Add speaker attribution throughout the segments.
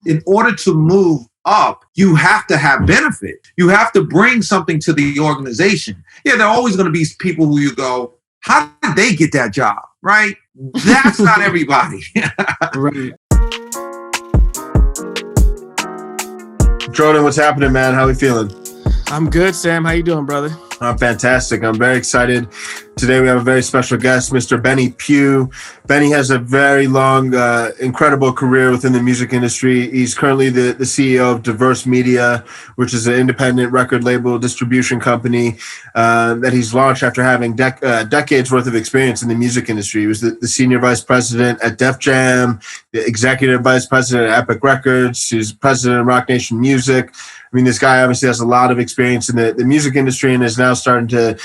Speaker 1: in order to move up, you have to have benefit. You have to bring something to the organization. Yeah, there are always going to be people who you go, how did they get that job? Right? That's not everybody.
Speaker 2: Right.
Speaker 3: Jordan, what's happening, man? How are we feeling?
Speaker 2: I'm good, Sam. How you doing, brother?
Speaker 3: I'm fantastic. I'm very excited. Today we have a very special guest, Mr. Pugh. Benny has a very long, incredible career within the music industry. He's currently the CEO of Diverse Media, which is an independent record label distribution company that he's launched after having decades worth of experience in the music industry. He was the senior vice president at Def Jam, the executive vice president at Epic Records. He's president of Roc Nation Music. I mean, this guy obviously has a lot of experience in the music industry and is now starting to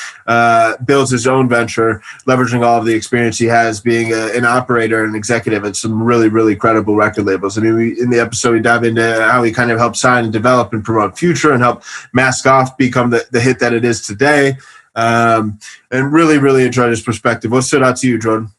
Speaker 3: build his own venture, leveraging all of the experience he has being an operator and executive at some really, really credible record labels. I mean, in the episode, we dive into how he kind of helped sign and develop and promote Future and help Mask Off become the hit that it is today. And really, really enjoyed his perspective. What stood out to you, Jordan?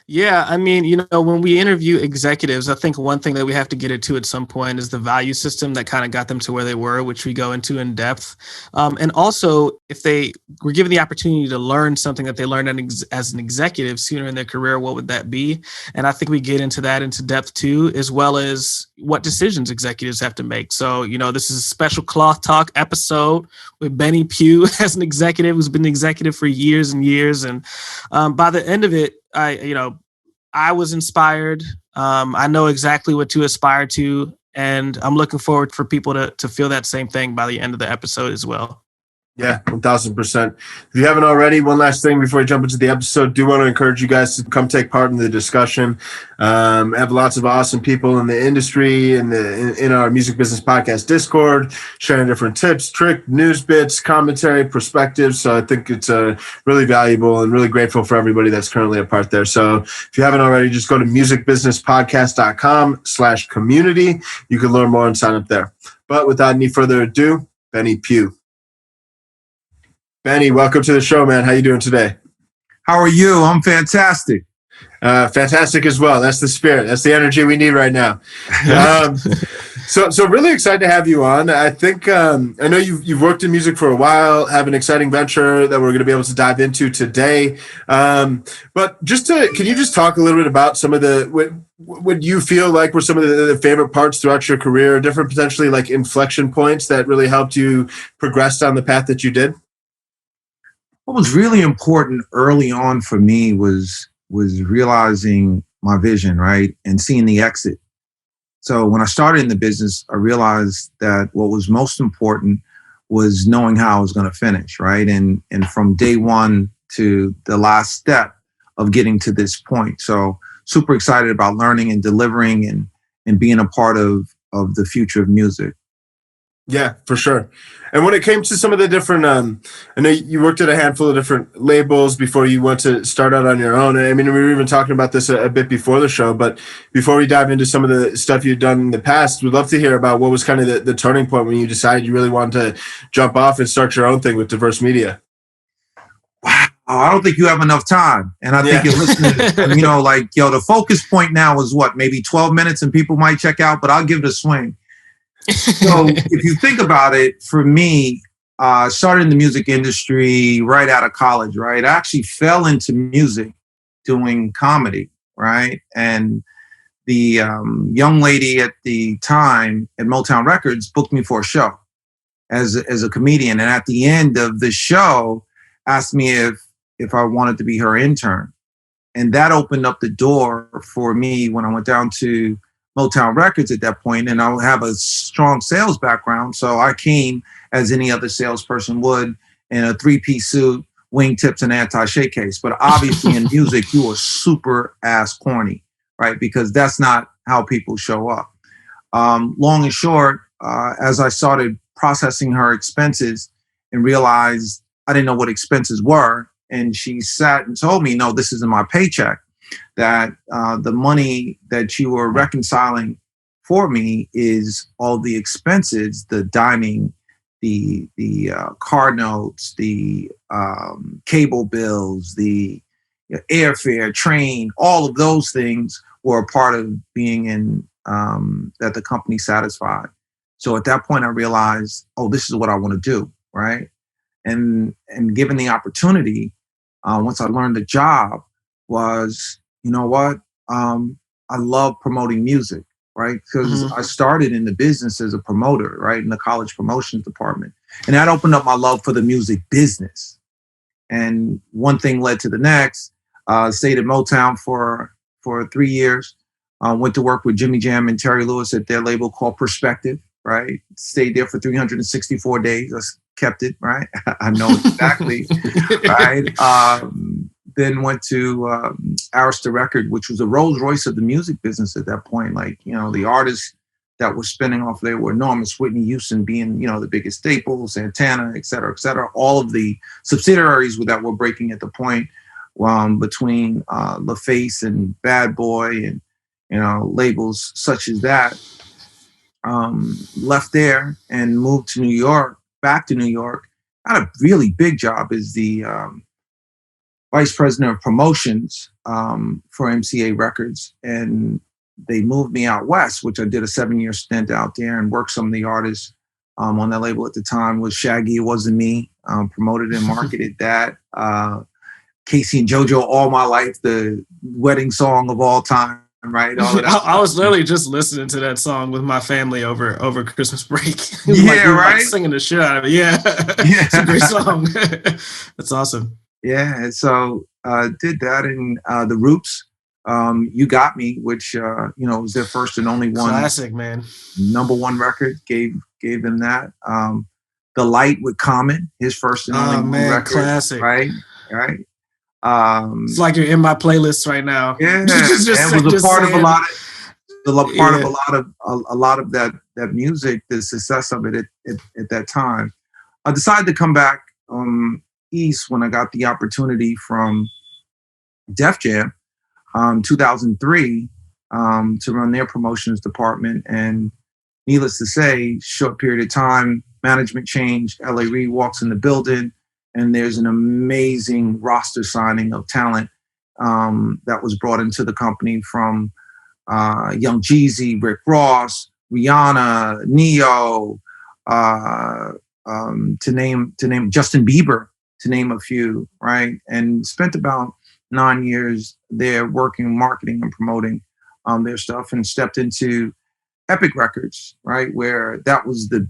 Speaker 2: Yeah, I mean, when we interview executives, I think one thing that we have to get into at some point is the value system that kind of got them to where they were, which we go into in depth. And also, if they were given the opportunity to learn something that they learned as an executive sooner in their career, what would that be? And I think we get into that into depth too, as well as what decisions executives have to make. So, this is a special cloth talk episode with Benny Pugh as an executive who's been an executive for years and years. And by the end of it, I was inspired. I know exactly what to aspire to, and I'm looking forward for people to feel that same thing by the end of the episode as well.
Speaker 3: Yeah, 1,000%. If you haven't already, one last thing before we jump into the episode, do want to encourage you guys to come take part in the discussion. Have lots of awesome people in the industry and in our Music Business Podcast Discord, sharing different tips, tricks, news bits, commentary, perspectives. So I think it's really valuable and really grateful for everybody that's currently a part there. So if you haven't already, just go to musicbusinesspodcast.com/community. You can learn more and sign up there. But without any further ado, Benny Pugh. Benny, welcome to the show, man. How you doing today?
Speaker 1: How are you? I'm fantastic.
Speaker 3: Fantastic as well. That's the spirit. That's the energy we need right now. So really excited to have you on. I think I know you've worked in music for a while, have an exciting venture that we're going to be able to dive into today. But can you just talk a little bit about some of what you feel like were some of the favorite parts throughout your career, different potentially like inflection points that really helped you progress down the path that you did?
Speaker 1: What was really important early on for me was realizing my vision, right? And seeing the exit. So when I started in the business, I realized that what was most important was knowing how I was going to finish, right? And from day one to the last step of getting to this point. So super excited about learning and delivering and being a part of the future of music.
Speaker 3: Yeah, for sure. And when it came to some of the different, I know you worked at a handful of different labels before you went to start out on your own. I mean, we were even talking about this a bit before the show, but before we dive into some of the stuff you've done in the past, we'd love to hear about what was kind of the turning point when you decided you really wanted to jump off and start your own thing with Diverse Media.
Speaker 1: Wow. I don't think you have enough time. And I think you're listening, the focus point now is what, maybe 12 minutes and people might check out, but I'll give it a swing. So if you think about it, for me, started in the music industry right out of college, right? I actually fell into music doing comedy, right? And the young lady at the time at Motown Records booked me for a show as a comedian. And at the end of the show, asked me if I wanted to be her intern. And that opened up the door for me when I went down to Motown Records at that point, and I have a strong sales background. So I came as any other salesperson would in a 3-piece suit, wingtips, and anti-shake case. But obviously in music, you are super ass corny, right? Because that's not how people show up. Long and short, as I started processing her expenses and realized I didn't know what expenses were, and she sat and told me, no, this isn't my paycheck. That the money that you were reconciling for me is all the expenses, the dining, the car notes, the cable bills, the airfare, train, all of those things were a part of being in that the company satisfied. So at that point, I realized, oh, this is what I want to do, right? And given the opportunity, once I learned the job, was, you know what? I love promoting music, right? Because I started in the business as a promoter, right, in the college promotions department, and that opened up my love for the music business. And one thing led to the next. Stayed at Motown for 3 years. Went to work with Jimmy Jam and Terry Lewis at their label called Perspective, right? Stayed there for 364 days. I kept it, right? I know exactly, right? Then went to Arista Record, which was a Rolls Royce of the music business at that point. Like, you know, the artists that were spinning off there were enormous. Whitney Houston being, you know, the biggest Staples, Santana, et cetera, et cetera. All of the subsidiaries that were breaking at the point between LaFace and Bad Boy and, you know, labels such as that. Left there and moved to New York, back to New York. Got a really big job as the vice president of promotions for MCA Records. And they moved me out west, which I did a 7-year stint out there and worked some of the artists on that label at the time. Was Shaggy, It Wasn't Me, promoted and marketed that. Casey and JoJo, All My Life, the wedding song of all time, right? All of that.
Speaker 2: I was literally just listening to that song with my family over Christmas break.
Speaker 1: Yeah, right?
Speaker 2: Like singing the shit out of it. Yeah. It's a great song. That's awesome.
Speaker 1: Yeah, and so did that, and the Roots, You Got Me, which you know, was their first and only one
Speaker 2: classic, man,
Speaker 1: #1 record. Gave them that. The Light with Common, his first and only one record,
Speaker 2: classic,
Speaker 1: right.
Speaker 2: It's like you're in my playlist right now.
Speaker 1: Yeah, it was a part of a lot of that music, the success of it at that time. I decided to come back east when I got the opportunity from Def Jam 2003 to run their promotions department. And needless to say, short period of time, management changed. L.A. Reid walks in the building, and there's an amazing roster signing of talent that was brought into the company from Young Jeezy, Rick Ross, Rihanna, Neo, to name Justin Bieber, to name a few, right? And spent about 9 years there working, marketing and promoting their stuff, and stepped into Epic Records, right? Where that was the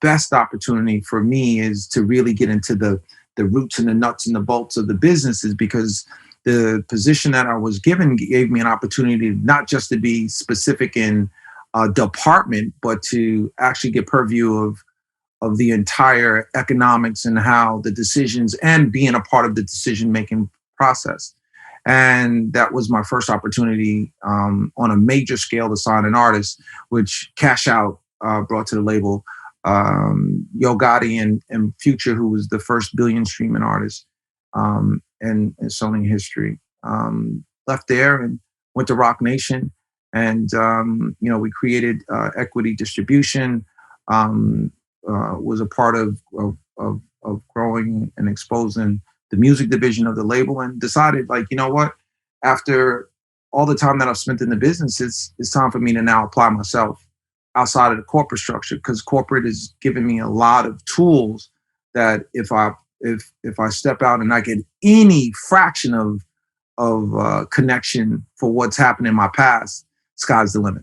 Speaker 1: best opportunity for me, is to really get into the roots and the nuts and the bolts of the businesses, because the position that I was given gave me an opportunity not just to be specific in a department, but to actually get purview of the entire economics and how the decisions, and being a part of the decision-making process. And that was my first opportunity on a major scale to sign an artist, which Cash Out brought to the label. Yo Gotti and Future, who was the first billion streaming artist in Sony history. Left there and went to Roc Nation, and you know, we created equity distribution. Was a part of growing and exposing the music division of the label, and decided, like, you know what, after all the time that I've spent in the business, it's time for me to now apply myself outside of the corporate structure, because corporate has given me a lot of tools that if I step out and I get any fraction of connection for what's happened in my past, sky's the limit.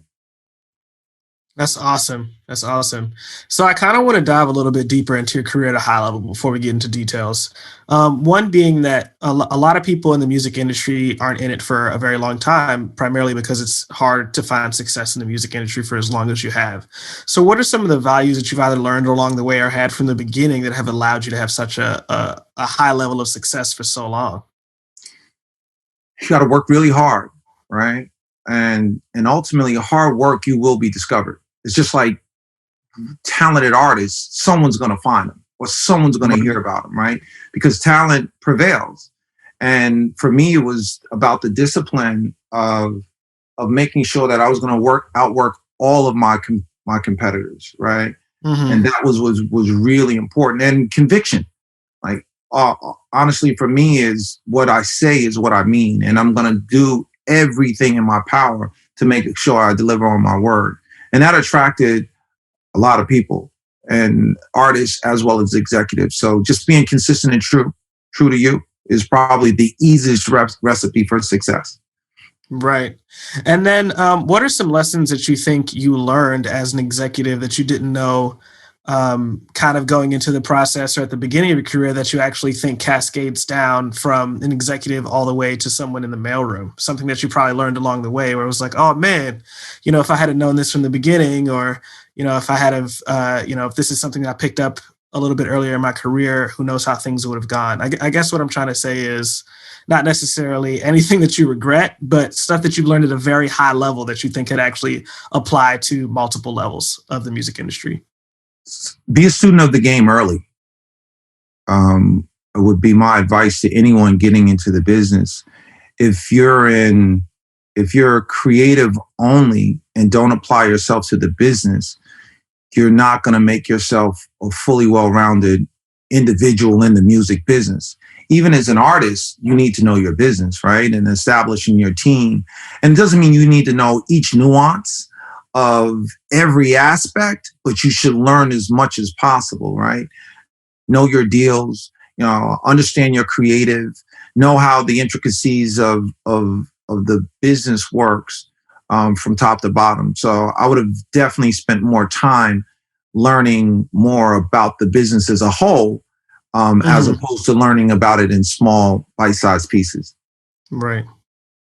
Speaker 2: That's awesome. That's awesome. So I kind of want to dive a little bit deeper into your career at a high level before we get into details. One being that a lot of people in the music industry aren't in it for a very long time, primarily because it's hard to find success in the music industry for as long as you have. So what are some of the values that you've either learned along the way or had from the beginning that have allowed you to have such a high level of success for so long?
Speaker 1: You got to work really hard, right? And ultimately, hard work, you will be discovered. It's just like talented artists, someone's going to find them, or someone's going to hear about them, right? Because talent prevails. And for me, it was about the discipline of making sure that I was going to outwork all of my competitors, right? Mm-hmm. And that was really important. And conviction, like honestly, for me, is what I say is what I mean, and I'm going to do everything in my power to make sure I deliver on my word. And that attracted a lot of people and artists as well as executives. So just being consistent and true to you is probably the easiest recipe for success.
Speaker 2: Right. And then what are some lessons that you think you learned as an executive that you didn't know kind of going into the process or at the beginning of your career that you actually think cascades down from an executive all the way to someone in the mailroom? Something that you probably learned along the way where it was like, oh man, if I had known this from the beginning, or, if I had if this is something that I picked up a little bit earlier in my career, who knows how things would have gone. I guess what I'm trying to say is not necessarily anything that you regret, but stuff that you've learned at a very high level that you think could actually apply to multiple levels of the music industry.
Speaker 1: Be a student of the game early. It would be my advice to anyone getting into the business. If you're creative only and don't apply yourself to the business, you're not going to make yourself a fully well-rounded individual in the music business. Even as an artist, you need to know your business, right? And establishing your team. And it doesn't mean you need to know each nuance of every aspect, but you should learn as much as possible, right? Know your deals, understand your creative, know how the intricacies of the business works from top to bottom. So I would have definitely spent more time learning more about the business as a whole, as opposed to learning about it in small bite-sized pieces.
Speaker 2: Right.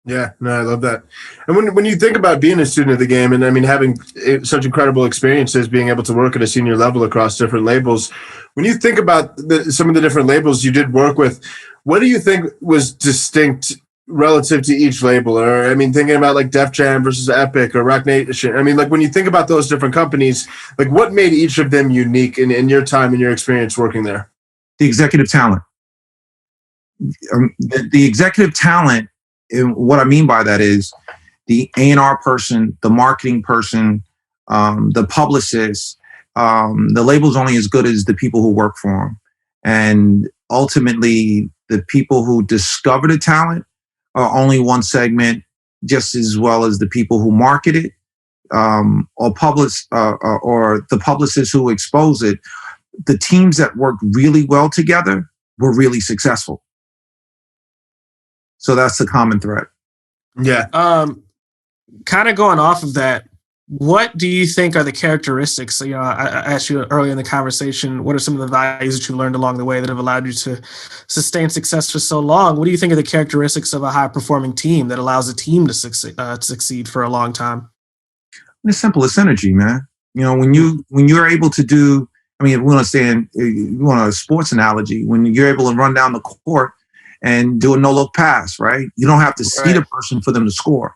Speaker 3: Yeah, no, I love that. And when you think about being a student of the game, and I mean, having such incredible experiences, being able to work at a senior level across different labels, when you think about some of the different labels you did work with, what do you think was distinct relative to each label? Or, I mean, thinking about like Def Jam versus Epic or Roc Nation, I mean, like when you think about those different companies, like what made each of them unique in your time and your experience working there?
Speaker 1: The executive talent. The executive talent, and what I mean by that is the A&R person, the marketing person, the publicist. The label's only as good as the people who work for them. And ultimately, the people who discover the talent are only one segment, just as well as the people who market it, or the publicists who expose it. The teams that work really well together were really successful. So that's the common thread.
Speaker 3: Yeah.
Speaker 2: Kind of going off of that, what do you think are the characteristics? I asked you earlier in the conversation, what are some of the values that you learned along the way that have allowed you to sustain success for so long? What do you think are the characteristics of a high-performing team that allows a team to succeed for a long time?
Speaker 1: It's simple. It's energy, man. When you're able to do, I mean, if we want to stay in, you want a sports analogy, when you're able to run down the court and do a no-look pass, right? You don't have to see the person for them to score.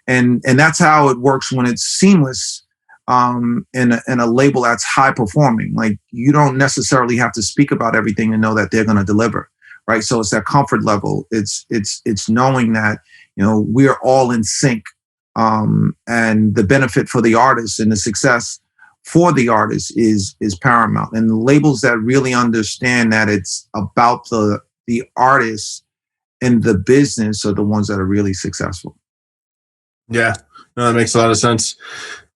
Speaker 1: And that's how it works when it's seamless in a label that's high performing. Like, you don't necessarily have to speak about everything to know that they're going to deliver, right? So it's that comfort level. It's knowing that, we're all in sync, and the benefit for the artist and the success for the artist is paramount. And the labels that really understand that it's about the artist and the business are the ones that are really successful.
Speaker 3: Yeah, no, that makes a lot of sense.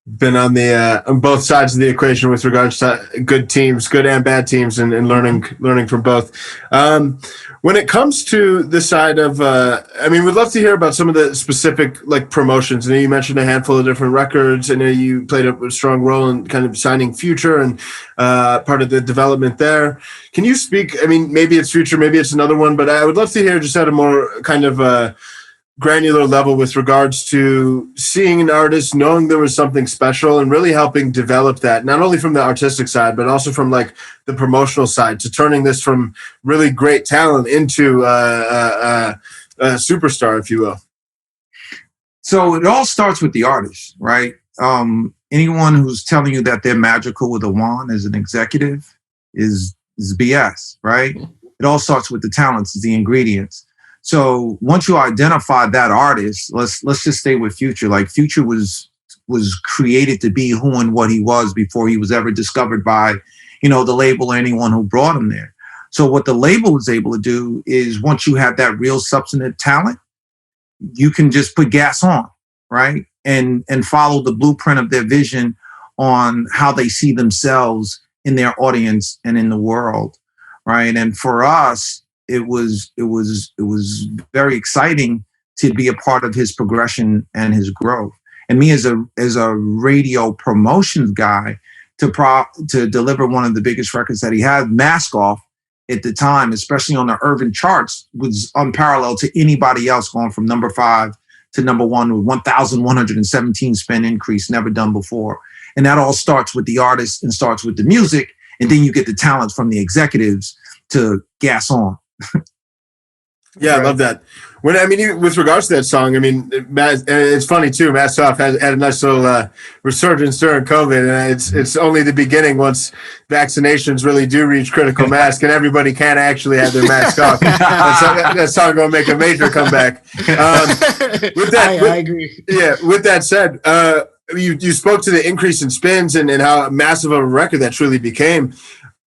Speaker 3: Been on both sides of the equation with regards to good teams, good and bad teams, and learning from both. When it comes to the side of, we'd love to hear about some of the specific like promotions. I know you mentioned a handful of different records. I know you played a strong role in kind of signing Future and part of the development there. Can you speak? I mean, maybe it's Future, maybe it's another one, but I would love to hear just at a more kind of granular level with regards to seeing an artist, knowing there was something special, and really helping develop that, not only from the artistic side, but also from like the promotional side, to turning this from really great talent into a superstar, if you will.
Speaker 1: So it all starts with the artist, right? Anyone who's telling you that they're magical with a wand as an executive is BS, right? It all starts with the talents, the ingredients. So once you identify that artist, let's just stay with Future. Like, Future was created to be who and what he was before he was ever discovered by, the label or anyone who brought him there. So what the label was able to do is, once you have that real substantive talent, you can just put gas on, right? and follow the blueprint of their vision on how they see themselves in their audience and in the world, right? And for us, it was very exciting to be a part of his progression and his growth. And me as a radio promotions guy to deliver one of the biggest records that he had, Mask Off, at the time, especially on the urban charts, was unparalleled to anybody else, going from number 5 to number 1 with 1,117 spin increase, never done before. And that all starts with the artist and starts with the music. And then you get the talent from the executives to gas on.
Speaker 3: Yeah, I love that. With regards to that song, it's funny too. Mask Off had a nice little resurgence during COVID, and it's only the beginning once vaccinations really do reach critical mass, and everybody can actually have their mask off. That song going to make a major comeback.
Speaker 2: I agree.
Speaker 3: Yeah. With that said, you spoke to the increase in spins and how massive of a record that truly became.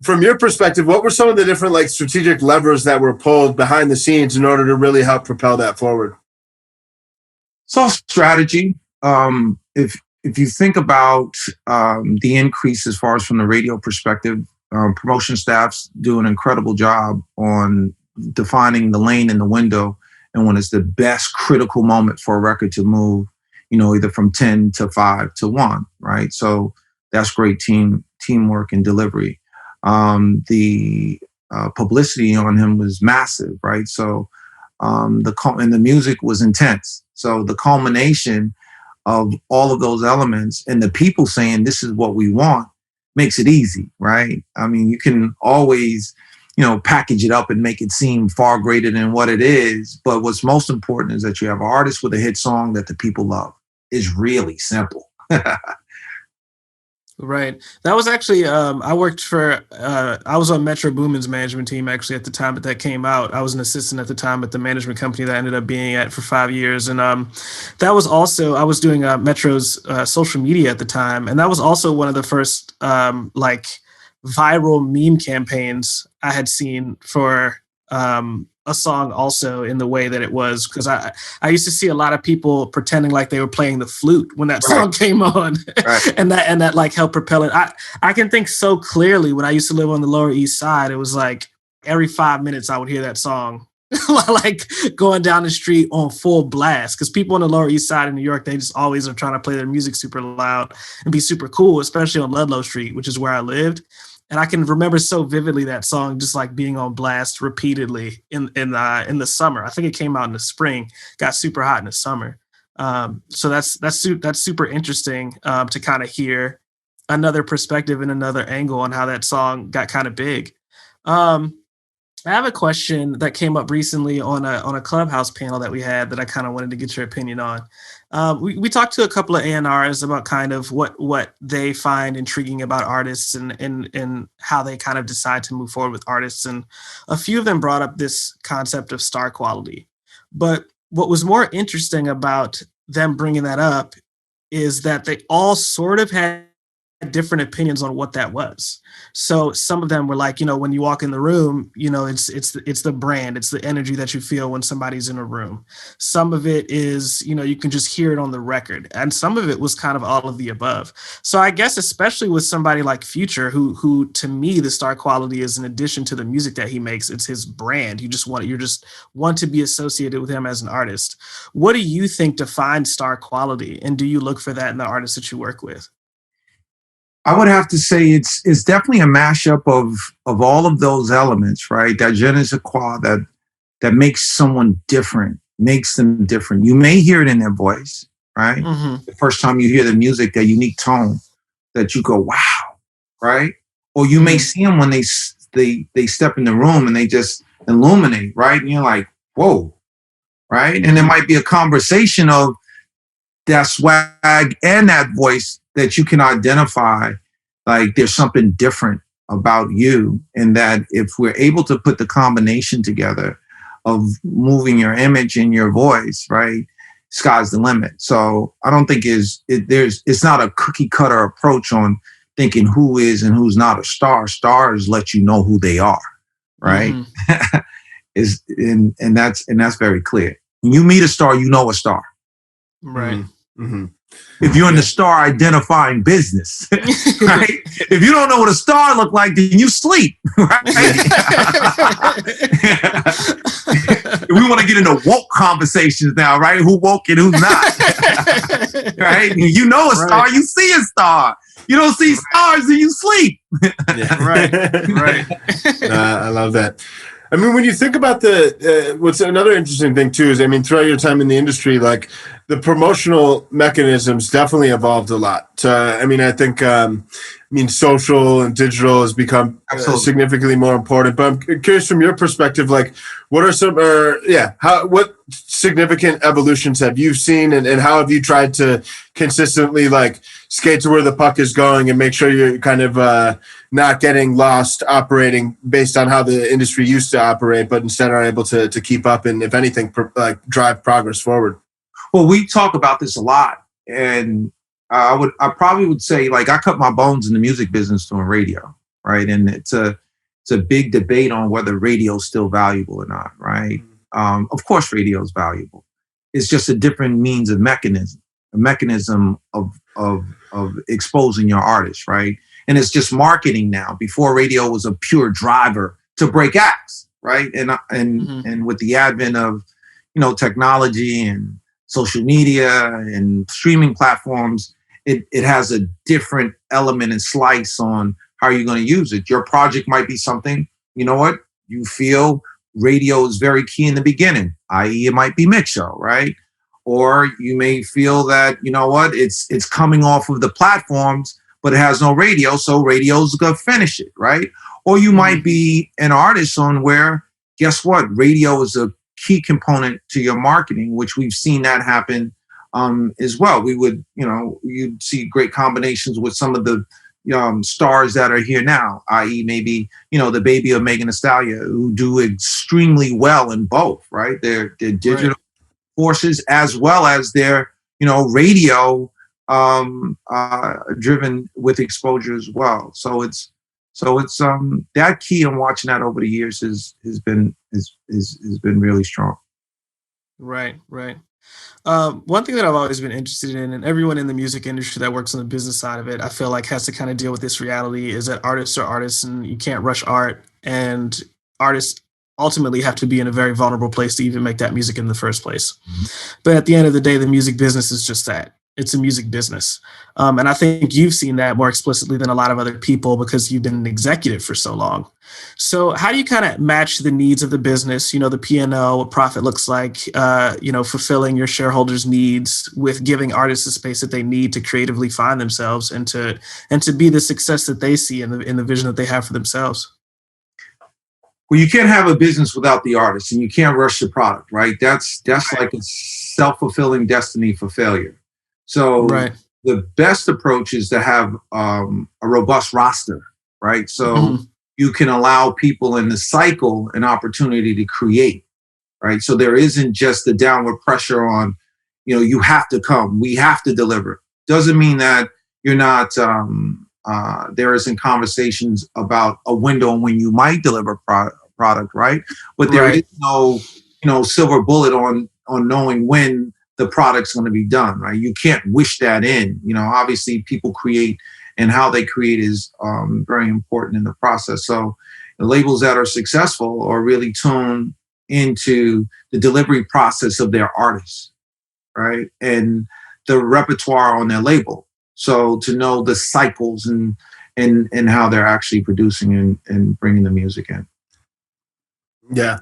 Speaker 3: From your perspective, what were some of the different strategic levers that were pulled behind the scenes in order to really help propel that forward?
Speaker 1: It's all strategy. If you think about the increase as far as from the radio perspective, promotion staffs do an incredible job on defining the lane and the window, and when it's the best critical moment for a record to move, either from 10 to 5 to 1, right? So that's great teamwork and delivery. The publicity on him was massive, right? So and the music was intense. So the culmination of all of those elements and the people saying this is what we want makes it easy, right? You can always, package it up and make it seem far greater than what it is. But what's most important is that you have an artist with a hit song that the people love. It's really simple.
Speaker 2: Right. That was actually, I was on Metro Boomin's management team actually at the time that came out. I was an assistant at the time at the management company that I ended up being at for 5 years. And that was also, I was doing Metro's social media at the time. And that was also one of the first viral meme campaigns I had seen for a song also in the way that it was, because I used to see a lot of people pretending like they were playing the flute when that song came on. Right. and that helped propel it. I can think so clearly when I used to live on the Lower East Side, it was every 5 minutes I would hear that song going down the street on full blast, because people on the Lower East Side in New York, they just always are trying to play their music super loud and be super cool, especially on Ludlow Street, which is where I lived. And I can remember so vividly that song just being on blast repeatedly in the summer. I think it came out in the spring, got super hot in the summer. So that's super interesting to kind of hear another perspective and another angle on how that song got kind of big. I have a question that came up recently on a Clubhouse panel that we had that I kind of wanted to get your opinion on. We talked to a couple of A&Rs about kind of what they find intriguing about artists and how they kind of decide to move forward with artists. And a few of them brought up this concept of star quality. But what was more interesting about them bringing that up is that they all sort of had different opinions on what that was. So some of them were like, when you walk in the room, it's the brand, it's the energy that you feel when somebody's in a room. Some of it is, you can just hear it on the record. And some of it was kind of all of the above. So I guess especially with somebody like Future, who to me, the star quality is in addition to the music that he makes, it's his brand. You just want to be associated with him as an artist. What do you think defines star quality? And do you look for that in the artists that you work with?
Speaker 1: I would have to say it's definitely a mashup of all of those elements, right? That je ne sais quoi that makes someone different, makes them different. You may hear it in their voice, right? Mm-hmm. The first time you hear the music, that unique tone that you go, wow, right? Or you may see them when they step in the room and they just illuminate, right? And you're like, whoa, right? And there might be a conversation of that swag and that voice that you can identify, there's something different about you. And that if we're able to put the combination together of moving your image and your voice, right, sky's the limit. So I don't think it's not a cookie cutter approach on thinking who is and who's not a star. Stars let you know who they are, right? Mm-hmm. and that's very clear. When you meet a star, you know a star.
Speaker 2: Right.
Speaker 3: Mm-hmm.
Speaker 1: if you're in the star identifying business, right? If you don't know what a star look like, then you sleep, right? We want to get into woke conversations now, right? Who woke and who's not, right? You know a star, you see a star. You don't see stars and you sleep.
Speaker 2: Right.
Speaker 3: I love that. I mean, when you think about what's another interesting thing too is, I mean, throughout your time in the industry, like the promotional mechanisms definitely evolved a lot. I mean, I think, social and digital has become significantly more important. But I'm curious from your perspective, like, what are some, what significant evolutions have you seen, and how have you tried to consistently like skate to where the puck is going and make sure you're kind of not getting lost operating based on how the industry used to operate, but instead are able to keep up and, if anything, drive progress forward?
Speaker 1: Well, we talk about this a lot, and I probably would say, like, I cut my bones in the music business doing radio, right? And it's a big debate on whether radio is still valuable or not, right? Of course, radio is valuable. It's just a different means of a mechanism of exposing your artist, right? And it's just marketing now. Before, radio was a pure driver to break acts, right? And with the advent of technology and social media and streaming platforms, it has a different element and slice on how you're going to use it. Your project might be something, you feel radio is very key in the beginning, i.e. it might be mix show, right? Or you may feel that, it's coming off of the platforms, but it has no radio, so radio's going to finish it, right? Or you might be an artist on where, guess what? Radio is a key component to your marketing, which we've seen that happen as well. We would, you'd see great combinations with some of the stars that are here now, i.e. maybe, the baby of Megan Thee Stallion, who do extremely well in both, right? They're digital forces as well as their, radio driven with exposure as well. So it's that key in watching that over the years has been really strong.
Speaker 2: Right. One thing that I've always been interested in, and everyone in the music industry that works on the business side of it, I feel like has to kind of deal with this reality, is that artists are artists and you can't rush art, and artists ultimately have to be in a very vulnerable place to even make that music in the first place. But at the end of the day, the music business is just that. It's a music business. And I think you've seen that more explicitly than a lot of other people because you've been an executive for so long. So how do you kind of match the needs of the business, the P&L, what profit looks like, fulfilling your shareholders' needs with giving artists the space that they need to creatively find themselves and to be the success that they see in the vision that they have for themselves?
Speaker 1: Well, you can't have a business without the artist, and you can't rush the product, right? That's like a self-fulfilling destiny for failure. So the best approach is to have a robust roster, right? So you can allow people in the cycle an opportunity to create, right? So there isn't just the downward pressure on, you have to come, we have to deliver. Doesn't mean that you're not, there isn't conversations about a window when you might deliver product, right? But there is no, silver bullet on knowing when the product's going to be done, right? You can't wish that in. Obviously people create, and how they create is very important in the process. So the labels that are successful are really tuned into the delivery process of their artists, right? And the repertoire on their label. So to know the cycles and how they're actually producing and bringing the music in.
Speaker 3: Yeah.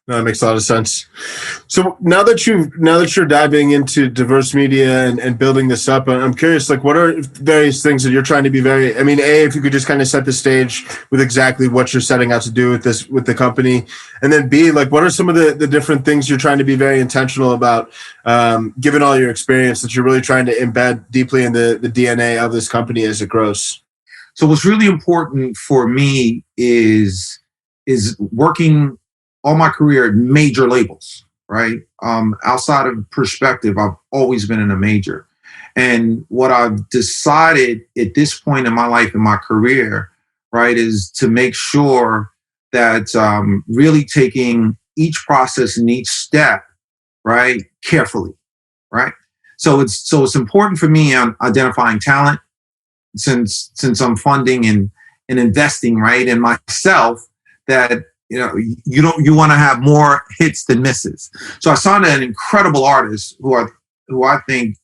Speaker 3: No, that makes a lot of sense. So now that you're diving into diverse media and building this up, I'm curious, like, what are various things that you're trying to be if you could just kind of set the stage with exactly what you're setting out to do with the company, and then B, like, what are some of the different things you're trying to be very intentional about, given all your experience, that you're really trying to embed deeply in the DNA of this company as it grows?
Speaker 1: So what's really important for me is working all my career at major labels, right? Outside of Perspective, I've always been in a major. And what I've decided at this point in my life and my career, right, is to make sure that really taking each process and each step, right, carefully, right? So it's important for me on identifying talent, since I'm funding and investing, right, in myself, that you want to have more hits than misses. So I signed an incredible artist who I think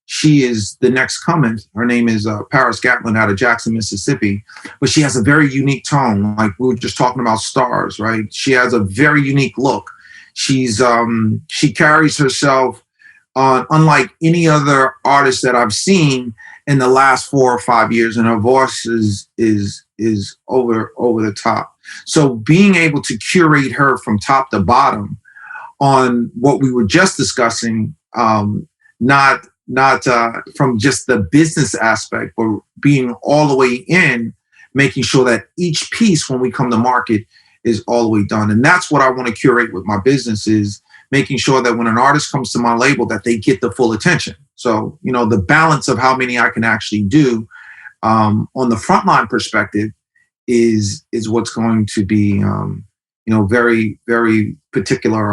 Speaker 1: she is the next coming. Her name is Paris Gatlin out of Jackson, Mississippi, but she has a very unique tone. Like we were just talking about stars, right? She has a very unique look. She carries herself unlike any other artist that I've seen in the last 4 or 5 years, and her voice is over the top. So being able to curate her from top to bottom on what we were just discussing, not from just the business aspect, but being all the way in, making sure that each piece when we come to market is all the way done. And that's what I want to curate with my business, is making sure that when an artist comes to my label, that they get the full attention. So, the balance of how many I can actually do on the frontline perspective is what's going to be, very, very particular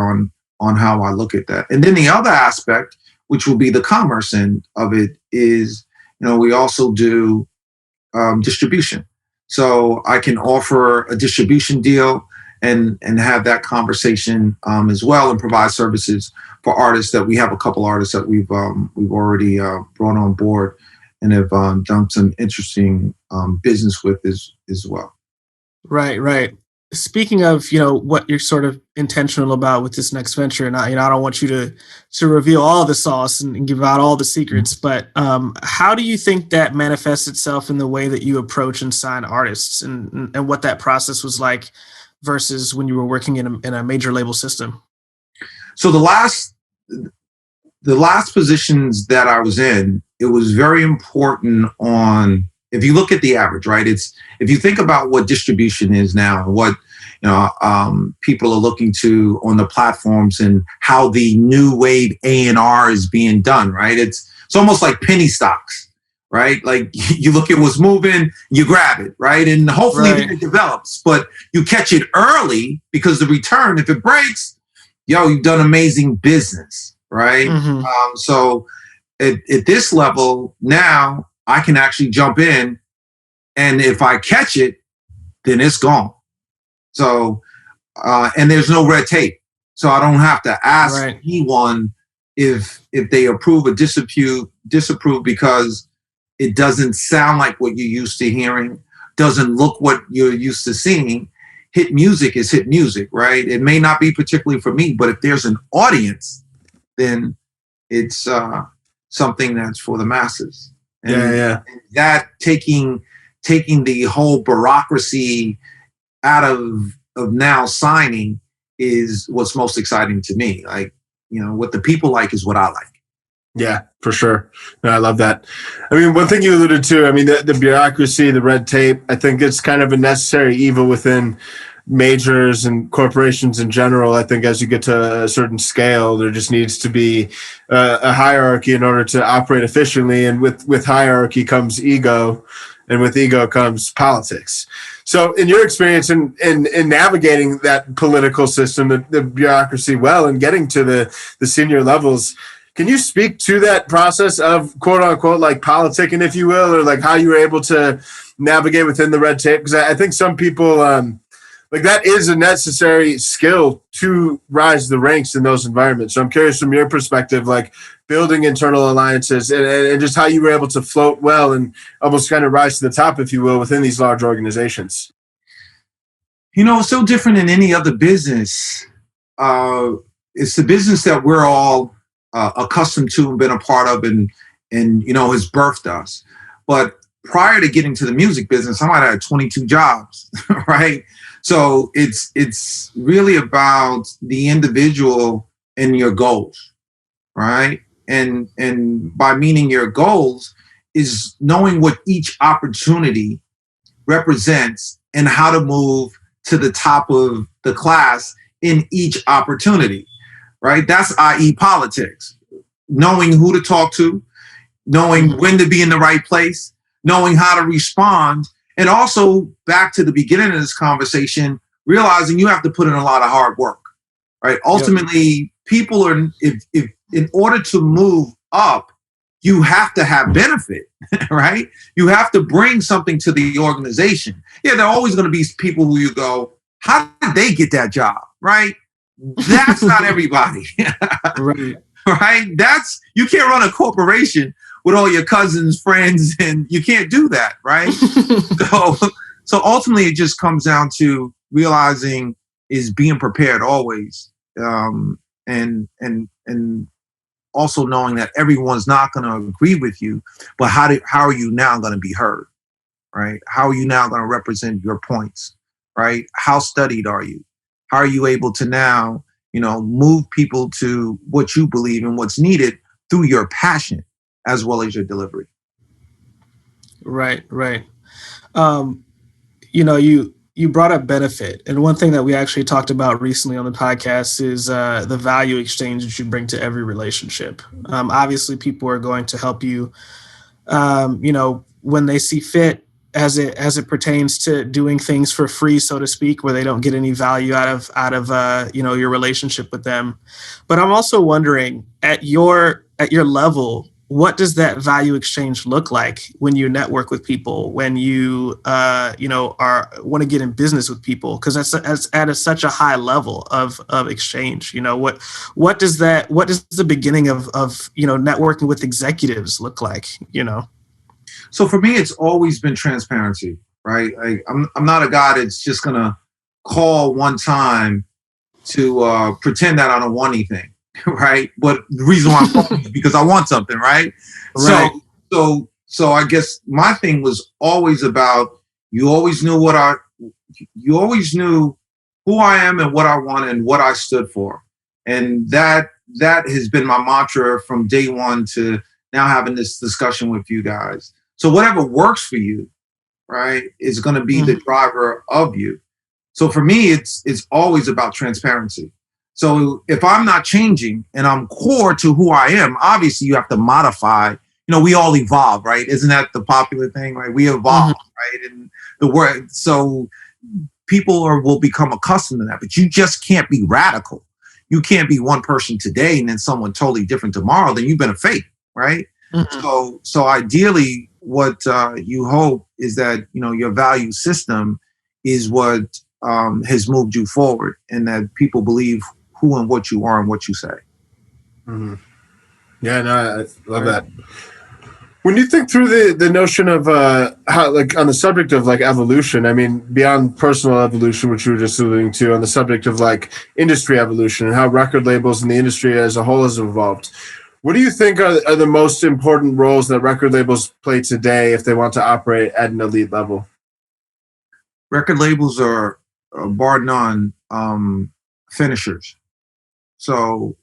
Speaker 1: on how I look at that. And then the other aspect, which will be the commerce end of it, is, we also do distribution. So I can offer a distribution deal and have that conversation as well, and provide services for artists that we have a couple artists that we've already brought on board and have done some interesting business with as well.
Speaker 2: Right. Speaking of, what you're sort of intentional about with this next venture, and I don't want you to reveal all the sauce and give out all the secrets, but how do you think that manifests itself in the way that you approach and sign artists, and what that process was like versus when you were working in a major label system?
Speaker 1: So the last positions that I was in, it was very important on, if you look at the average, right? If you think about what distribution is now, what people are looking to on the platforms, and how the new wave A&R is being done, right? It's almost like penny stocks, right? Like you look at what's moving, you grab it, right? And hopefully it develops, but you catch it early, because the return, if it breaks, you've done amazing business, right?
Speaker 2: Mm-hmm.
Speaker 1: So at this level now, I can actually jump in, and if I catch it, then it's gone. So, and there's no red tape. So I don't have to ask anyone if they approve or disapprove, because it doesn't sound like what you're used to hearing, doesn't look what you're used to seeing. Hit music is hit music, right? It may not be particularly for me, but if there's an audience, then it's something that's for the masses. And, and that taking the whole bureaucracy out of now signing is what's most exciting to me. Like, what the people like is what I like.
Speaker 3: Yeah, for sure. No, I love that. I mean, one thing you alluded to, the bureaucracy, the red tape, I think it's kind of a necessary evil within majors and corporations in general. I think as you get to a certain scale, there just needs to be a hierarchy in order to operate efficiently. And with hierarchy comes ego, and with ego comes politics. So in your experience in navigating that political system, the bureaucracy well, and getting to the senior levels, can you speak to that process of quote unquote like politicking, if you will, or like how you were able to navigate within the red tape? Because I think some people like that is a necessary skill to rise the ranks in those environments. So I'm curious from your perspective, like building internal alliances and just how you were able to float well and almost kind of rise to the top, if you will, within these large organizations.
Speaker 1: It's so different than any other business. It's the business that we're all accustomed to and been a part of, and has birthed us. But prior to getting to the music business, I might have had 22 jobs, right? So it's really about the individual and your goals, right? And by meaning your goals is knowing what each opportunity represents and how to move to the top of the class in each opportunity, right? That's i.e. politics. Knowing who to talk to, knowing when to be in the right place, knowing how to respond, and also back to the beginning of this conversation, realizing you have to put in a lot of hard work, right? Ultimately, people are, if in order to move up you have to have benefit, right? You have to bring something to the organization. Yeah, there are always going to be people who you go, how did they get that job, right? That's not everybody,
Speaker 2: Right.
Speaker 1: right? You can't run a corporation with all your cousins, friends, and you can't do that, right? So ultimately, it just comes down to realizing is being prepared always, and also knowing that everyone's not going to agree with you, but how are you now going to be heard, right? How are you now going to represent your points, right? How studied are you? How are you able to now, move people to what you believe and what's needed through your passion as well as your delivery?
Speaker 2: Right. You brought up benefit, and one thing that we actually talked about recently on the podcast is the value exchange that you bring to every relationship. Obviously, people are going to help you, when they see fit, as it pertains to doing things for free, so to speak, where they don't get any value out of your relationship with them. But I'm also wondering, at your level, what does that value exchange look like when you network with people, when you want to get in business with people? Because that's at such a high level of exchange. What does the beginning of networking with executives look like?
Speaker 1: So for me, it's always been transparency, right? I'm not a guy that's just gonna call one time to pretend that I don't want anything. Right, but the reason why I'm calling is because I want something, right?
Speaker 2: Right.
Speaker 1: So I guess my thing was always about you always knew who I am and what I want and what I stood for, and that has been my mantra from day one to now having this discussion with you guys. So whatever works for you, right, is going to be the driver of you. So for me, it's always about transparency. So if I'm not changing and I'm core to who I am, obviously you have to modify. We all evolve, right? Isn't that the popular thing, right? We evolve, right? And the word, so people will become accustomed to that, but you just can't be radical. You can't be one person today and then someone totally different tomorrow. Then you've been a fake, right? So ideally, what you hope is that your value system is what has moved you forward, and that people believe who and what you are and what you say.
Speaker 3: Mm-hmm. Yeah, no, I love that. When you think through the notion of how, like, on the subject of like evolution, I mean, beyond personal evolution, which you were just alluding to, on the subject of like industry evolution and how record labels and the industry as a whole has evolved, what do you think are the most important roles that record labels play today if they want to operate at an elite level?
Speaker 1: Record labels are bar none finishers. So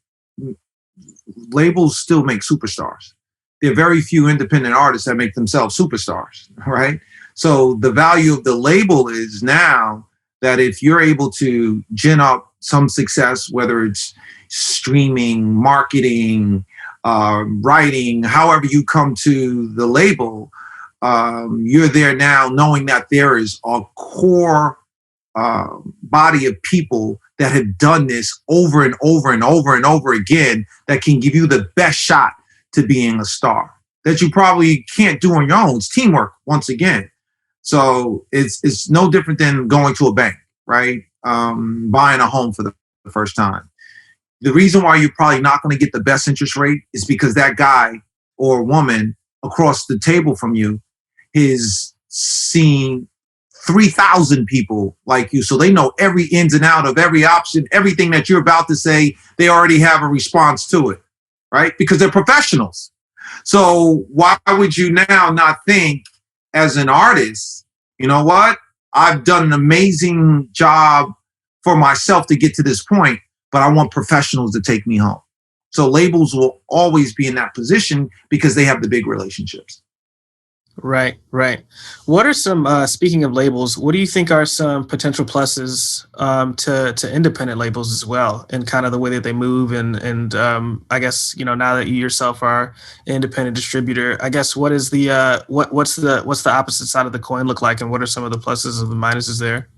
Speaker 1: labels still make superstars. There are very few independent artists that make themselves superstars, right? So the value of the label is now that if you're able to gin up some success, whether it's streaming, marketing, writing, however you come to the label, you're there now knowing that there is a core body of people that have done this over and over and over and over again that can give you the best shot to being a star that you probably can't do on your own. It's teamwork once again. So it's no different than going to a bank, right? Buying a home for the first time. The reason why you're probably not going to get the best interest rate is because that guy or woman across the table from you is seeing 3,000 people like you. So they know every ins and out of every option, everything that you're about to say, they already have a response to it, right? Because they're professionals. So why would you now not think as an artist, you know what? I've done an amazing job for myself to get to this point, but I want professionals to take me home. So labels will always be in that position because they have the big relationships.
Speaker 2: Right. What are some, speaking of labels, what do you think are some potential pluses to independent labels as well, and kind of the way that they move? And I guess, now that you yourself are an independent distributor, I guess what is the what's the opposite side of the coin look like, and what are some of the pluses and the minuses there?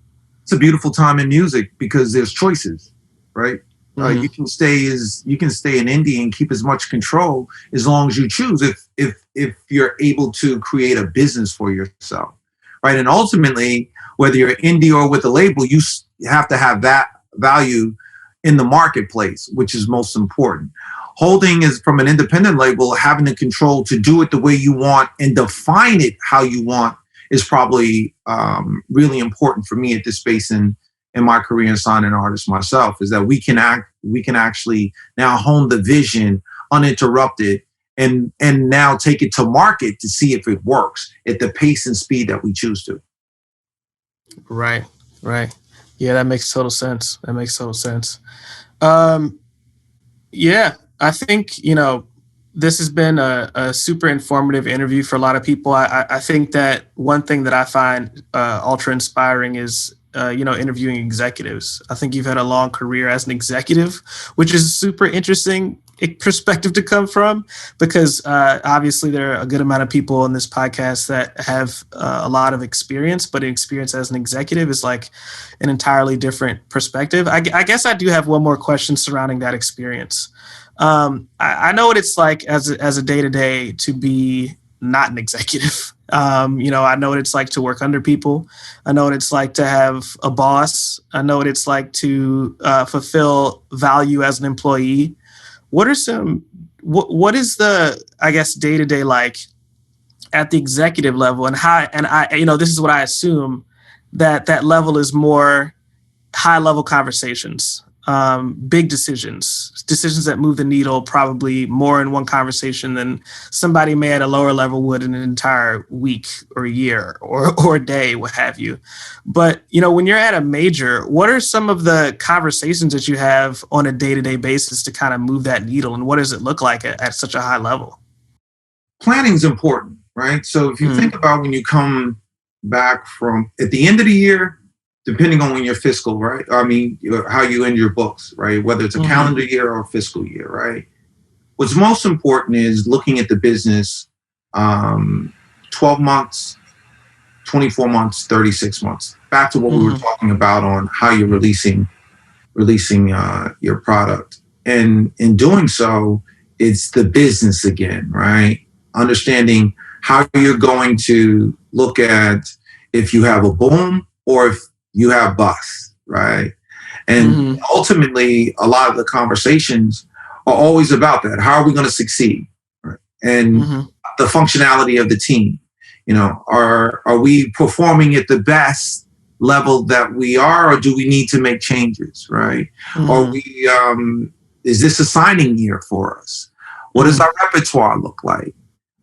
Speaker 1: It's a beautiful time in music because there's choices, right? You can stay in indie and keep as much control as long as you choose. If you're able to create a business for yourself, right? And ultimately, whether you're indie or with a label, you have to have that value in the marketplace, which is most important. Holding is from an independent label, having the control to do it the way you want and define it how you want is probably really important for me at this space in my career and signing artist myself, is that we can actually now hone the vision uninterrupted and now take it to market to see if it works at the pace and speed that we choose to.
Speaker 2: Right. Yeah, that makes total sense. Yeah, I think, this has been a super informative interview for a lot of people. I think that one thing that I find ultra inspiring is, interviewing executives. I think you've had a long career as an executive, which is a super interesting perspective to come from, because obviously there are a good amount of people on this podcast that have a lot of experience, but experience as an executive is like an entirely different perspective. I guess I do have one more question surrounding that experience. I know what it's like as a day-to-day to be not an executive. I know what it's like to work under people. I know what it's like to have a boss. I know what it's like to fulfill value as an employee. What is the, I guess, day-to-day like at the executive level, and this is what I assume, that level is more high-level conversations, big decisions that move the needle probably more in one conversation than somebody may at a lower level would in an entire week or a year or a day, what have you. But, when you're at a major, what are some of the conversations that you have on a day-to-day basis to kind of move that needle? And what does it look like at such a high level?
Speaker 1: Planning is important, right? So if you think about when you come back from at the end of the year, depending on when you're fiscal, right? I mean, how you end your books, right? Whether it's a calendar year or a fiscal year, right? What's most important is looking at the business 12 months, 24 months, 36 months. Back to what we were talking about on how you're releasing your product. And in doing so, it's the business again, right? Understanding how you're going to look at if you have a boom or if you have bust, right? And ultimately, a lot of the conversations are always about that. How are we going to succeed? Right? And the functionality of the team. Are we performing at the best level that we are, or do we need to make changes, right? Are we, is this a signing year for us? What does our repertoire look like,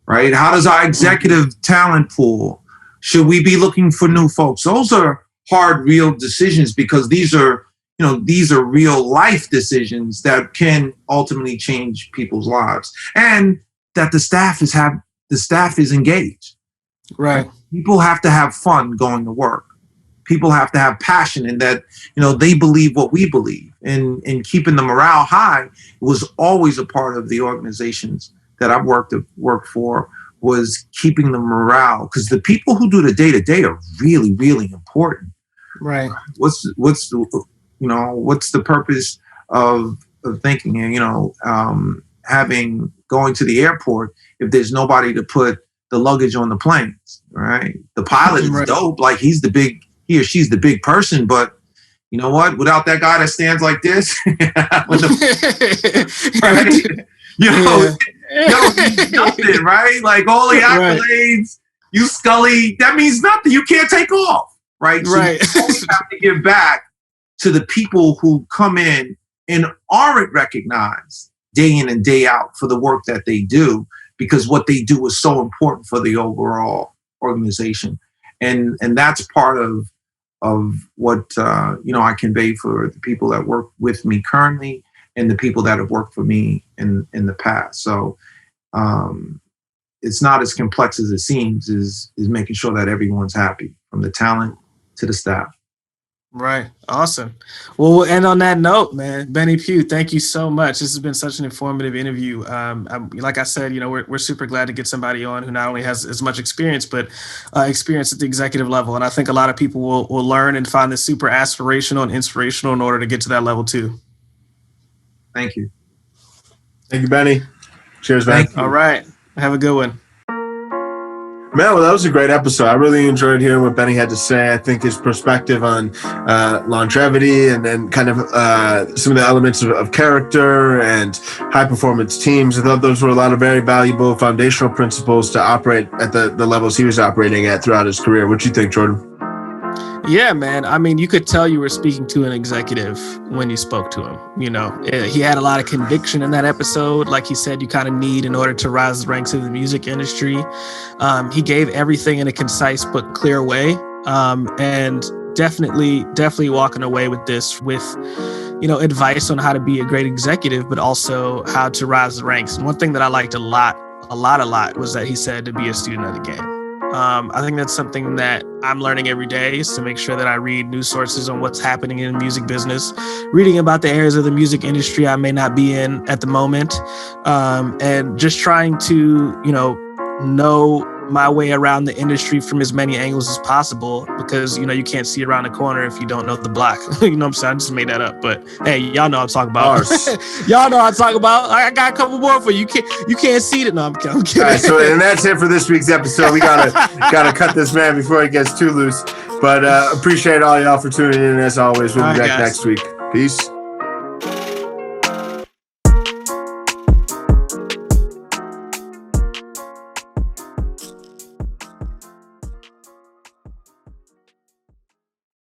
Speaker 1: right? How does our executive talent pool? Should we be looking for new folks? Those are hard, real decisions, because these are real life decisions that can ultimately change people's lives, and that the staff is engaged.
Speaker 2: Right.
Speaker 1: People have to have fun going to work. People have to have passion, and that they believe what we believe, and keeping the morale high was always a part of the organizations that I've worked for, was keeping the morale, because the people who do the day-to-day are really, really important.
Speaker 2: Right.
Speaker 1: What's the purpose of thinking, having going to the airport if there's nobody to put the luggage on the planes, right? The pilot is dope, like he or she's the big person, but you know what? Without that guy that stands like this, he's nothing, right? Like all the accolades, you Scully, that means nothing. You can't take off, right? So you always have to give back to the people who come in and aren't recognized day in and day out for the work that they do, because what they do is so important for the overall organization. And that's part of what I convey for the people that work with me currently and the people that have worked for me in the past. So it's not as complex as it seems, is making sure that everyone's happy, from the talent to the staff.
Speaker 2: Right. Awesome. Well, we'll end on that note, man. Benny Pugh, thank you so much. This has been such an informative interview. Like I said, we're super glad to get somebody on who not only has as much experience, but experience at the executive level. And I think a lot of people will learn and find this super aspirational and inspirational in order to get to that level too.
Speaker 1: Thank you.
Speaker 3: Thank you, Benny. Cheers, man.
Speaker 1: Thank you.
Speaker 2: All right. Have a good one.
Speaker 3: Man, well, that was a great episode. I really enjoyed hearing what Benny had to say. I think his perspective on longevity and then kind of some of the elements of character and high performance teams. I thought those were a lot of very valuable foundational principles to operate at the levels he was operating at throughout his career. What do you think, Jordan?
Speaker 2: Yeah, man. I mean, you could tell you were speaking to an executive when you spoke to him. You know, he had a lot of conviction in that episode. Like he said, you kind of need in order to rise the ranks of the music industry. He gave everything in a concise but clear way. And definitely walking away with this with, you know, advice on how to be a great executive, but also how to rise the ranks. And one thing that I liked a lot was that he said to be a student of the game. I think that's something that I'm learning every day, is to make sure that I read news sources on what's happening in the music business, reading about the areas of the music industry I may not be in at the moment, and just trying to, you know my way around the industry from as many angles as possible, because, you know, you can't see around the corner if you don't know the block. You know what I'm saying? I just made that up, but hey, y'all know what I'm talking about. Y'all know what I'm talking about. I got a couple more for you. You can't see it. No, I'm kidding.
Speaker 3: All right, so and that's it for this week's episode. We gotta cut this man before he gets too loose. But appreciate all y'all for tuning in. As always, we'll be back next week. Peace.